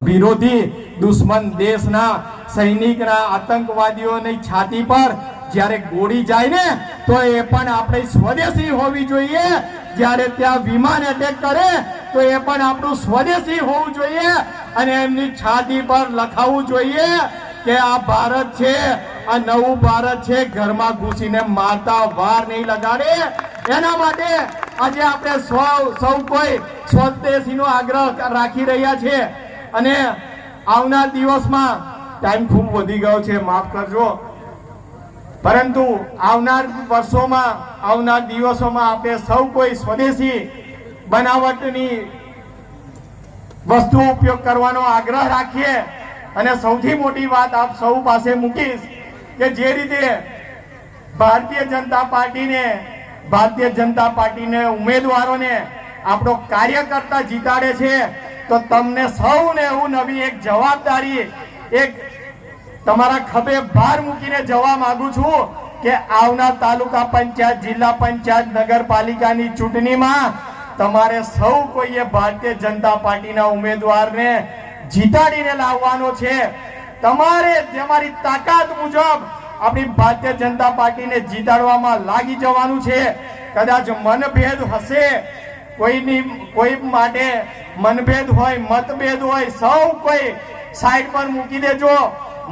વિરોધી દુશ્મન દેશના સૈનિકના આતંકવાદીઓની છાતી પર જ્યારે ગોળી જાય ને તો એ પણ આપણે સ્વદેશી હોવી જોઈએ। જ્યારે ત્યાં વિમાન એટેક કરે તો એ પણ આપણું સ્વદેશી હોવું જોઈએ અને એમની છાતી પર લખાવવું જોઈએ કે આ ભારત છે, આ નવું ભારત છે, ઘરમાં ઘૂસીને મારતા વાર નહીં લગાડે। એના માટે આજે આપણે સૌ કોઈ સ્વદેશીનો આગ્રહ રાખી રહ્યા છે અને આવનાર દિવસમાં ટાઈમ ખૂબ વધી ગયો છે, માફ કરજો, પરંતુ આવનાર વર્ષોમાં આવનાર દિવસોમાં આપણે સૌ કોઈ સ્વદેશી બનાવટની વસ્તુ ઉપયોગ કરવાનો આગ્રહ રાખીએ। અને સૌથી મોટી વાત આપ સૌ પાસે મૂકીશ કે જે રીતે ભારતીય જનતા પાર્ટીને ઉમેદવારોને આપણો કાર્યકર્તા જીતાડે છે તો તમને સૌને હું નવી એક જવાબદારી એક તમારા ખભે ભાર મૂકીને જવા માંગુ છું કે આવનાર તાલુકા પંચાયત, જિલ્લા પંચાયત, નગરપાલિકાની ચૂંટણીમાં તમારે સૌ કોઈએ ભારતીય જનતા પાર્ટીના ઉમેદવારને જીતાડીને લાવવાનો છે। તમારે તમારી તાકાત મુજબ આપણી ભારતીય જનતા પાર્ટીને જીતાડવામાં લાગી જવાનું છે। કદાચ મનભેદ હશે, કોઈ માટે મનભેદ હોય, મતભેદ હોય, સૌ કોઈ સાઈડ પર મૂકી દેજો,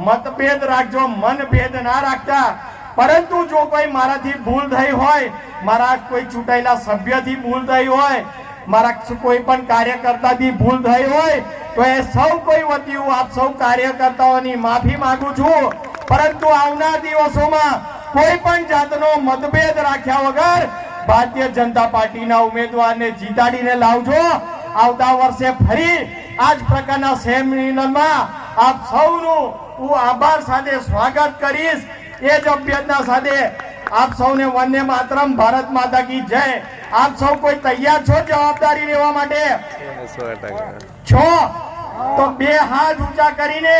મતભેદ રાખજો, મનભેદ ના રાખતા। પરંતુ જો કોઈ મારાથી ભૂલ થઈ હોય, મારા કોઈ ચૂંટાયેલા સભ્યથી ભૂલ થઈ હોય, મારા કોઈ પણ કાર્યકર્તાથી ભૂલ થઈ હોય તો એ સૌ કોઈ વતી હું આપ સૌ કાર્યકર્તાઓની માફી માંગુ છું। પરંતુ આવનાર દિવસોમાં કોઈ પણ જાતનો મતભેદ રાખ્યા વગર ભારતીય જનતા પાર્ટીના ઉમેદવારને જીતાડીને લાવજો। આવતા વર્ષે ફરી આ જ પ્રકારના સેમિનારમાં આપ સૌનું હું આભાર સાથે સ્વાગત કરીશ। એ જ અભ્યર્થના સાથે આપ સૌને વંદે માતરમ, ભારત માતા કી જય। આપ સૌ કોઈ તૈયાર છો જવાબદારી લેવા માટે? છો તો બે હાથ ઊંચા કરીને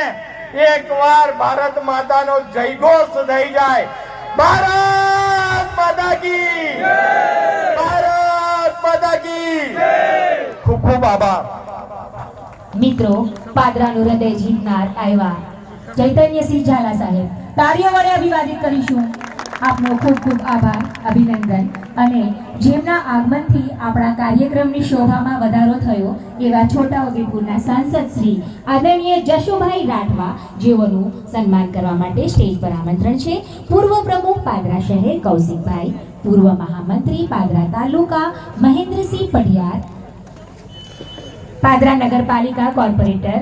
એકવાર ભારત માતાનો જયઘોષ થઈ જાય, ભારત માતા કી જય, ભારત માતા કી જય। ખૂબ ખૂબ આભાર। મિત્રો, પાદરાનું હૃદય જીતનાર આવ્યા ચૈતન્યસિંહ ઝાલા સાહેબ, તાળીઓ વડે અભિવાદિત કરીશું। આપનો ખૂબ ખૂબ આભાર, અભિનંદન। અને જેમના આગમનથી આપણા કાર્યક્રમની શોભામાં વધારો થયો એવા છોટાઉદેપુરના સાંસદ શ્રી આદરણીય જશુભાઈ રાઠવા, જેઓનું સન્માન કરવા માટે સ્ટેજ પર આમંત્રણ છે। પૂર્વ પ્રમુખ પાદરા શહેર કૌશિકભાઈ, પૂર્વ મહામંત્રી પાદરા તાલુકા મહેન્દ્રસિંહ પઢિયાર, પાદરા નગરપાલિકા કોર્પોરેટર